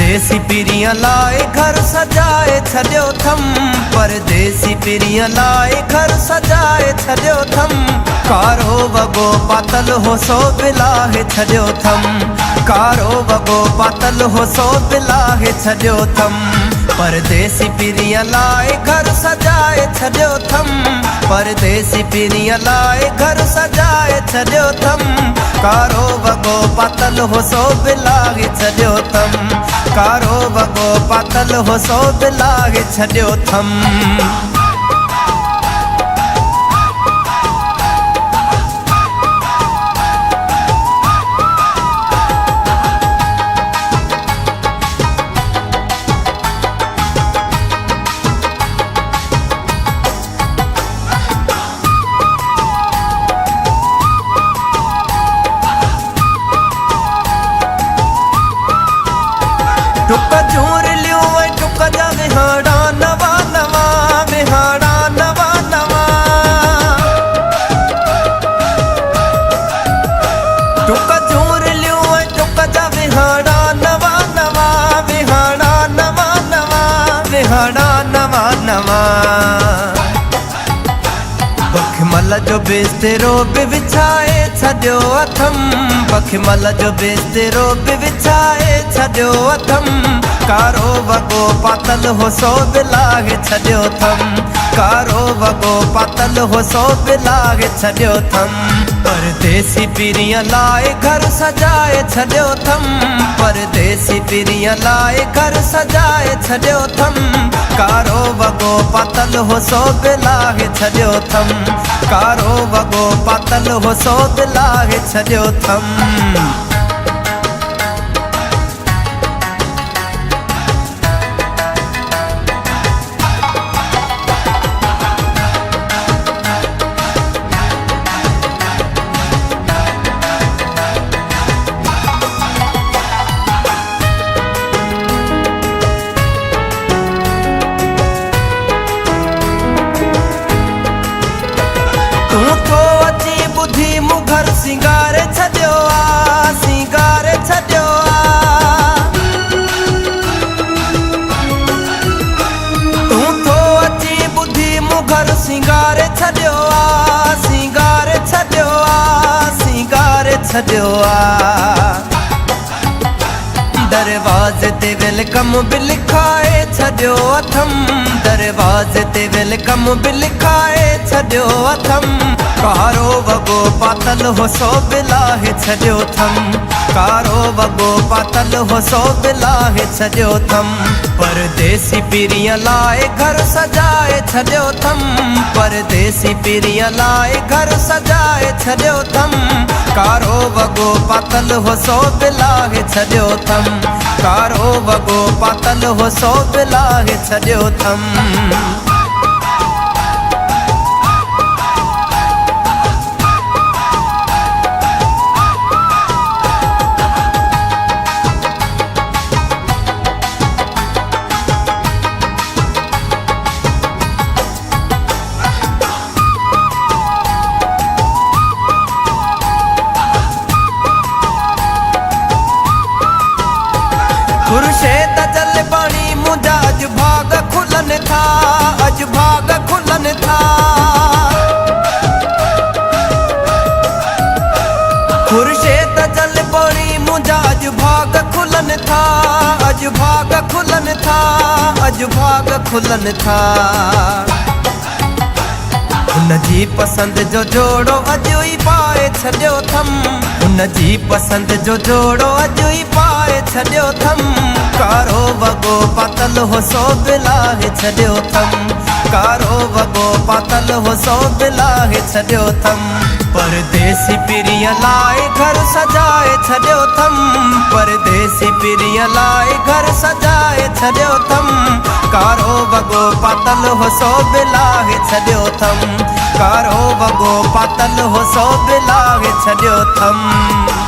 परदेसी पीरियां लाए घर सजाए छॾियो थम। परदेसी पीरियां लाए घर सजाए छॾियो थम। कारो वॻो पातल हो सो बिलाहे छॾियो थम। कारो वॻो पातल हो सो बिलाहे छॾियो थम। परदेसी पीरियां लाए घर सजाए छॾियो थम। परदेसी पीरियां लाए घर सजाए छॾियो थम। कारो वॻो पातल हो सो बिलाहे छॾियो थम। कारो वॻो पातल हो सो बिलाहे छॾियो थम। टुक झूर लियो टुक जा विहाड़ा नवा नवा विहाड़ा नवा नवा। टुक झूर लियो टुक जा विहाड़ा नवा नवा विहाड़ा नवा नवा विहाड़ा नवा नवा। बखमल जो बिस्तरो बि विछाए छॾियो अथम। बखमल जो बिस्तरो बि विछाए छॾियो अथम। कारो वॻो पातल हो सो बिलाहे छॾियो थम। कारो वॻो पातल हो सो बिलाहे छॾियो थम। परदेसी पीरियां लाए घर सजाए छॾियो थम। परदेसी पीरियां लाए घर सजाए छॾियो थम। कारो वॻो पातल हो सो बिलाहे छॾियो थम। कारो वॻो पातल हो सो बिलाहे छॾियो थम। तूं तो अची बुधी मुघर सिंगारे छॾियो आ सिंगारे छॾियो आ। तूं तो अची बुधी मुघर सिंगारे छॾियो आ सिंगारे छॾियो आ सिंगारे छॾियो आ। दरवाज़े ते वेलकम बि लिखाए छॾियो अथम। दरवाज़े ते वेलकम बि लिखाए छॾियो अथम। कारो वॻो पातल हो सो बिलाहे छॾियो थम। कारो वॻो पातल हो सो बिलाहे छॾियो थम। परदेसी पीरियां लाए घर सजाए छॾियो थम। परदेसी पीरियां लाए घर सजाए छॾियो थम। कारो वॻो पातल हो सो बिलाहे छॾियो थम। कारो वॻो पातल हो सो बिलाहे छॾियो थम। खुर्शेद जल पानी मुंहिंजा अज भाग खुलन था अज भाग खुलन था। खुर्शेद जल पानी मुंहिंजा अज भाग खुलन था अज भाग खुलन था अज भाग खुलन था। उनजी पसंद जो जोड़ो अॼु ई पाए छॾियो थम। उनजी पसंद जो जोड़ो अॼु ई पाए छॾियो थम। कारो वॻो पातल हो सो बिलाहे छॾियो थम। कारो वॻो पातल हो सो बिलाहे छॾियो थम। परदेसी पीरियां लाए घर सजाए छॾियो थम। परदेसी पीरियां लाए घर सजाए छॾियो थम। कारो वॻो पातल हो सो बिलाहे छॾियो थम। कारो वॻो पातल हो सो बिलाहे छॾियो थम।